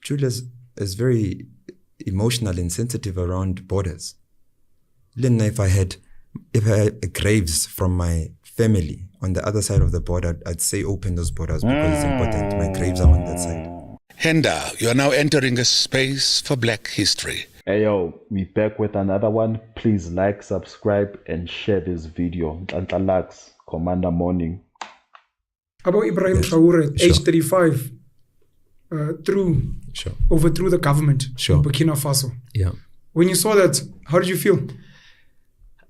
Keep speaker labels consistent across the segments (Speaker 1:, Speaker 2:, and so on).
Speaker 1: Julius is very emotional and sensitive around borders. Even if I had graves from my family on the other side of the border, I'd say open those borders because it's important. My graves are on that side.
Speaker 2: Henda, you are now entering a space for Black history.
Speaker 3: Hey yo, we back with another one. Please like, subscribe, and share this video. Nhlanhla, Commander Morning.
Speaker 4: About Ibrahim Traore, age 35, overthrew the government in Burkina Faso.
Speaker 1: Yeah.
Speaker 4: When you saw that, how did you feel?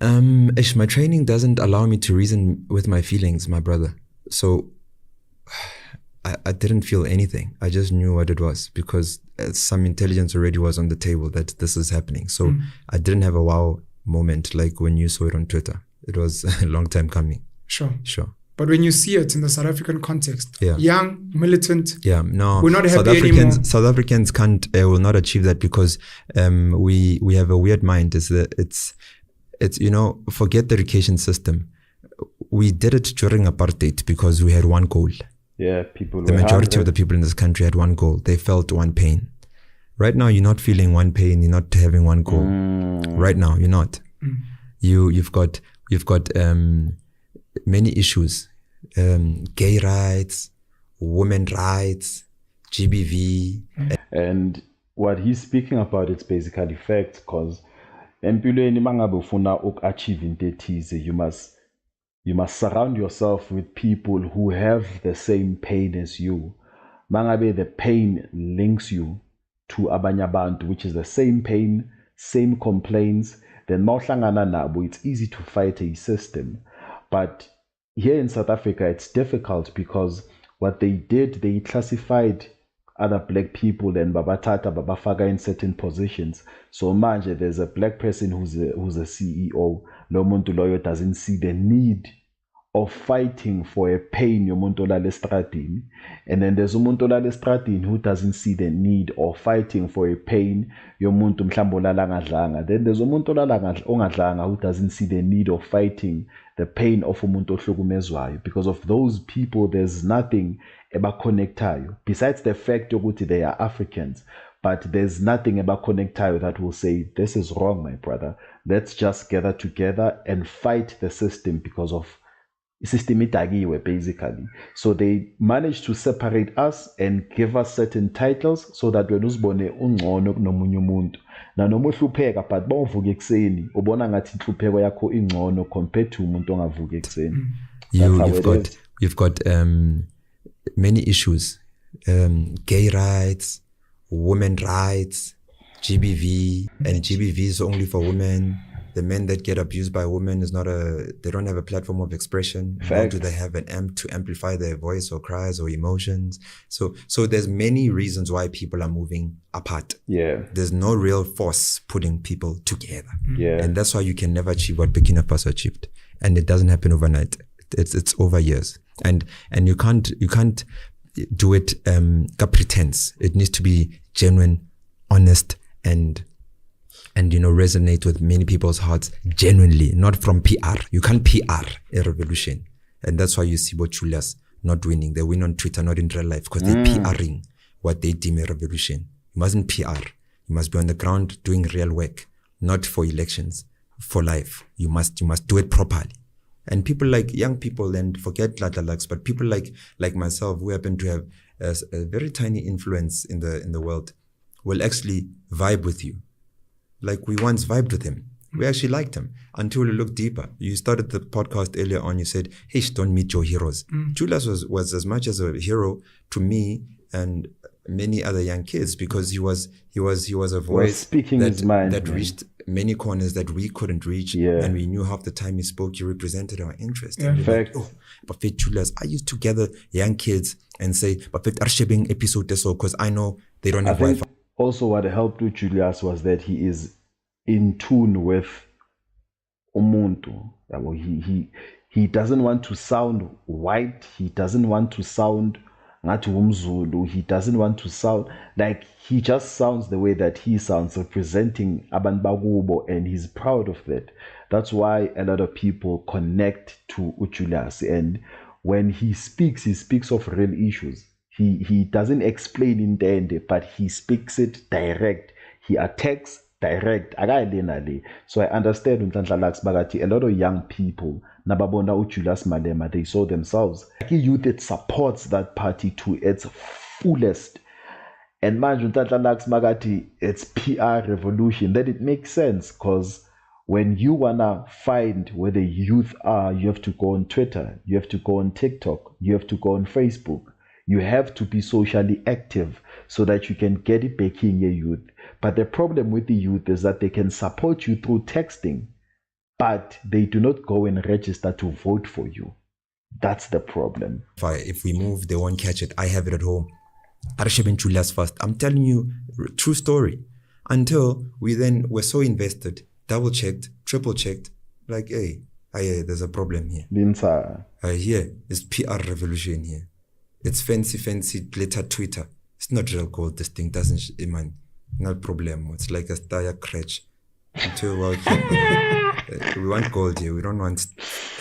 Speaker 1: My training doesn't allow me to reason with my feelings, my brother. So I didn't feel anything. I just knew what it was because some intelligence already was on the table that this is happening. So I didn't have a wow moment like when you saw it on Twitter. It was a long time coming.
Speaker 4: Sure.
Speaker 1: But
Speaker 4: when you see it in the South African context, young, militant,
Speaker 1: we're not
Speaker 4: happy anymore.
Speaker 1: South Africans will not achieve that because we have a weird mind. It's forget the education system. We did it during apartheid because we had one goal.
Speaker 3: Yeah,
Speaker 1: the majority of the people in this country had one goal. They felt one pain. Right now, you're not feeling one pain. You're not having one goal. Right now, you're not. You've got many issues: gay rights, women rights, GBV.
Speaker 3: And what he's speaking about, it's basically facts, because empilweni mangabe ufuna ukachieve into ethize, you must surround yourself with people who have the same pain as you. Mangabe the pain links you to abanye abantu, which is the same pain, same complaints, then mawuhlangana nabo, it's easy to fight a system. But here in South Africa, it's difficult because what they did, they classified other black people and babatata babafaka in certain positions. So manje, there's a black person who's a CEO. Lo muntu loyo doesn't see the need of fighting for a pain yomuntu olala estradini, and then there's umuntu olala estradini who doesn't see the need of fighting for a pain yomuntu mhlawumbe olala ngadlanga. Then there's umuntu olala ongadlanga who doesn't see the need of fighting the pain of umuntu ohlukumezwayo. Because of those people, there's nothing ebaconnectayo besides the fact yokuthi they are Africans. But there's nothing ebaconnectayo that will say, this is wrong, my brother. Let's just gather together and fight the system because of system itagiwe, basically. So they managed to separate us and give us certain titles so that when uzibone ungcono kunomunye umuntu na noma uhlupheka, but bawuvuka ekseni ubona ngathi inhlupheko yakho ingcono compared to umuntu ongavuka ekseni.
Speaker 1: You've got many issues, gay rights, women rights, GBV, and GBV is only for women. The men that get abused by women they don't have a platform of expression. Nor do they have an amp to amplify their voice or cries or emotions. So there's many reasons why people are moving apart.
Speaker 3: Yeah.
Speaker 1: There's no real force putting people together.
Speaker 3: Yeah.
Speaker 1: And that's why you can never achieve what Burkina Faso achieved. And it doesn't happen overnight. It's over years. And you can't do it pretense. It needs to be genuine, honest, and resonate with many people's hearts genuinely, not from PR. You can't PR a revolution. And that's why you see what Julius not winning. They win on Twitter, not in real life, because they're PRing what they deem a revolution. You mustn't PR. You must be on the ground doing real work, not for elections, for life. You must do it properly. And people like young people, and forget Nhlanhla, but people like myself who happen to have a very tiny influence in the world will actually vibe with you. Like we once vibed with him. We actually liked him until we looked deeper. You started the podcast earlier on. You said, hey, don't meet your heroes. Julius was as much as a hero to me and many other young kids because he was a voice
Speaker 3: speaking his mind,
Speaker 1: that reached many corners that we couldn't reach.
Speaker 3: Yeah.
Speaker 1: And we knew half the time he spoke, he represented our interest.
Speaker 3: Yeah. In fact,
Speaker 1: but Julius, I used to gather young kids and say, but Arshebing episode so because I know they don't have Wi-Fi.
Speaker 3: Also, what helped with Julius was that he is in tune with umuntu. He doesn't want to sound white. He doesn't want to sound ngathi umZulu. He doesn't want to sound like, he just sounds the way that he sounds, representing abantu bakubo, and he's proud of that. That's why a lot of people connect to Julius. And when he speaks of real issues. He doesn't explain in the end, but he speaks it direct. He attacks direct. So I understand Bagati, a lot of young people, Nababona Julius Malema, they saw themselves. Youth, it supports that party to its fullest. And man, Magati, it's PR revolution. That it makes sense, because when you wanna find where the youth are, you have to go on Twitter, you have to go on TikTok, you have to go on Facebook. You have to be socially active so that you can get it back in your youth. But the problem with the youth is that they can support you through texting, but they do not go and register to vote for you. That's the problem.
Speaker 1: If we move, they won't catch it. I have it at home. Arshab and Julius first. I'm telling you, true story. Until we then were so invested, double checked, triple checked, like, hey, there's a problem here. Here is PR revolution here. It's fancy glitter Twitter. It's not real gold. This thing doesn't, man, no problem. It's like a tire crash. Until we want gold here. We don't want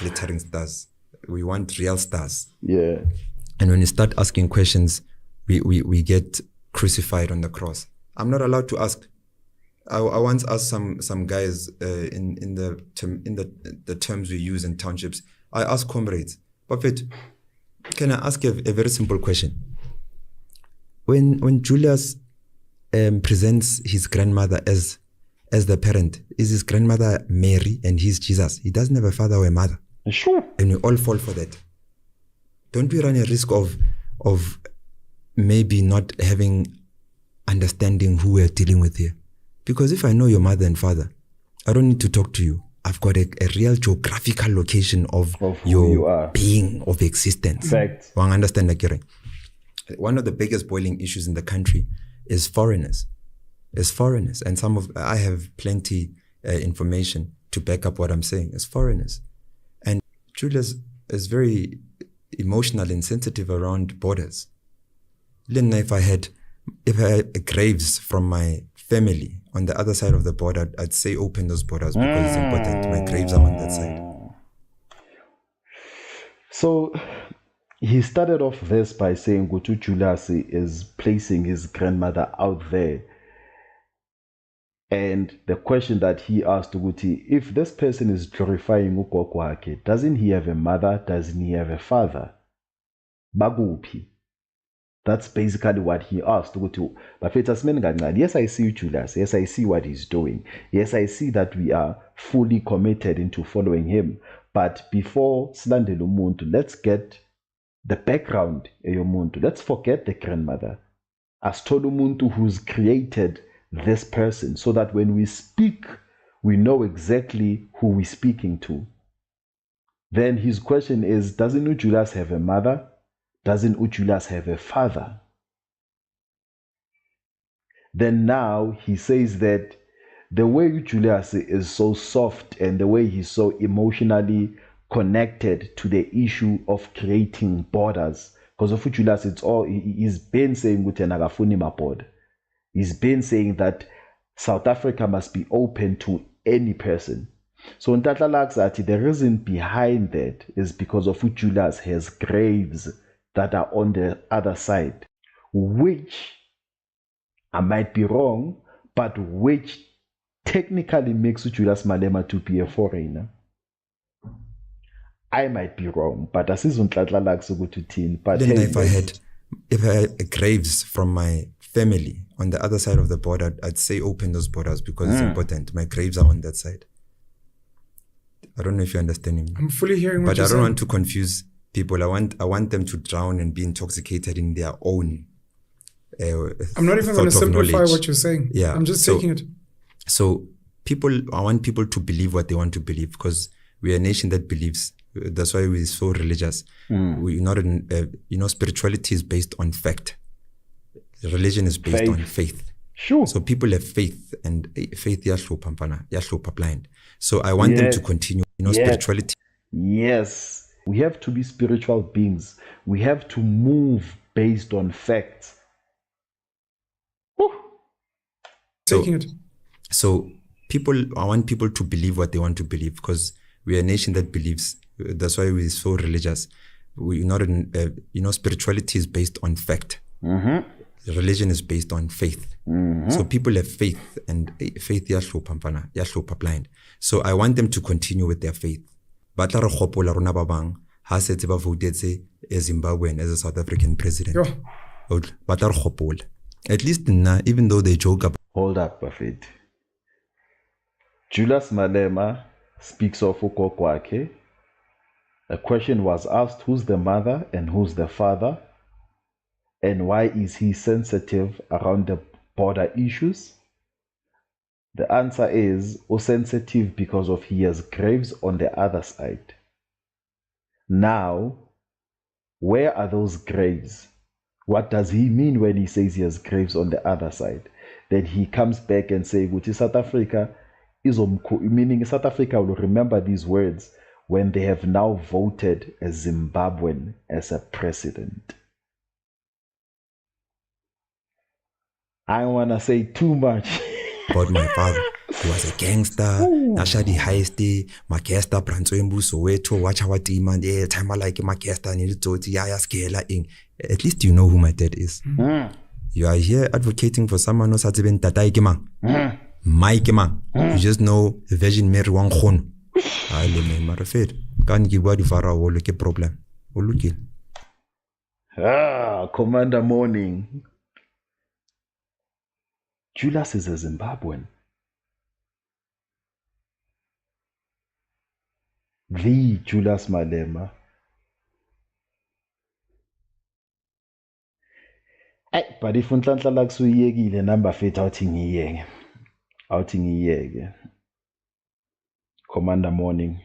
Speaker 1: glittering stars. We want real stars.
Speaker 3: Yeah.
Speaker 1: And when you start asking questions, we get crucified on the cross. I'm not allowed to ask. I once asked some guys in the terms we use in townships. I asked comrades, Buffett, can I ask a very simple question? When Julius presents his grandmother as the parent, is his grandmother Mary and he's Jesus? He doesn't have a father or a mother.
Speaker 3: Sure.
Speaker 1: And we all fall for that. Don't we run a risk of maybe not having understanding who we're dealing with here? Because if I know your mother and father, I don't need to talk to you. I've got a real geographical location of your being, of existence.
Speaker 3: Fact.
Speaker 1: One understand, Akira. One of the biggest boiling issues in the country is foreigners. And I have plenty information to back up what I'm saying. It's foreigners. And Julius is very emotional and sensitive around borders. If I had graves from my family on the other side of the border, I'd say open those borders because it's important. My graves are on that side.
Speaker 3: So he started off this by saying Gutu Julius is placing his grandmother out there. And the question that he asked Guti, if this person is glorifying Ukokwake, doesn't he have a mother? Doesn't he have a father? Bagupi. That's basically what he asked. Yes, I see Julius. Yes, I see what he's doing. Yes, I see that we are fully committed into following him. But before Slandelo Muntu, let's get the background. Let's forget the grandmother. As Tolu Muntu, who's created this person, so that when we speak, we know exactly who we're speaking to. Then his question is, doesn't Julius have a mother? Doesn't Julius have a father? Then now he says that the way Julius is so soft and the way he's so emotionally connected to the issue of creating borders, because of Julius, it's all he's been saying with Nagafuni board. He's been saying that South Africa must be open to any person. So in Tatlalaxati, the reason behind that is because of Julius has graves that are on the other side, which I might be wrong, but which technically makes Julius Malema to be a foreigner. I might be wrong, but as is but
Speaker 1: then if I had graves from my family on the other side of the border, I'd say open those borders because it's important. My graves are on that side. I don't know if you're understanding me.
Speaker 4: I'm fully hearing what
Speaker 1: but
Speaker 4: you're saying.
Speaker 1: But I don't want to confuse people. I want them to drown and be intoxicated in their own
Speaker 4: I'm not even going to simplify what you're saying.
Speaker 1: Yeah.
Speaker 4: I'm just taking it.
Speaker 1: So I want people to believe what they want to believe because we are a nation that believes. That's why we're so religious. We're not spirituality is based on fact. Religion is based on faith.
Speaker 3: Sure.
Speaker 1: So people have faith and faith yashlopa blind. So I want them to continue. Spirituality.
Speaker 3: Yes. We have to be spiritual beings. We have to move based on facts.
Speaker 4: Taking it.
Speaker 1: So I want people to believe what they want to believe because we are a nation that believes. That's why we're so religious. we're not in, spirituality is based on fact. Religion is based on faith. So people have faith, and faith yahlupha blind. So I want them to continue with their faith. But la re gopola rona ba bang ha setse ba votetse a Zimbabwean as a South African president. But la re gopola. At least nna, even though they joke about.
Speaker 3: Hold up, Buffett. Julius Malema speaks of ugokwakhe. A question was asked, who's the mother and who's the father? And why is he sensitive around the border issues? The answer is sensitive because of he has graves on the other side. Now, where are those graves? What does he mean when he says he has graves on the other side? Then he comes back and says, which is South Africa, meaning South Africa will remember these words when they have now voted a Zimbabwean as a president. I don't want to say too much.
Speaker 1: About my father. He was a gangster. Nashadi heisty. Makesta Branswembu Soweto. Watch our team and time I like Makesta Nilitoti Yaya Skela ing. At least you know who my dad is. You are here advocating for someone who's been Tatai Kimang. My Kimang. You just know Virgin Mary Wang Khon. I let me marafed. Can't give what you far away look a problem.
Speaker 3: Commander Morning. Julius is a Zimbabwean. The Julius Malema. But if Nhlanhla like suyekile number fit outing yege. Commander Morning.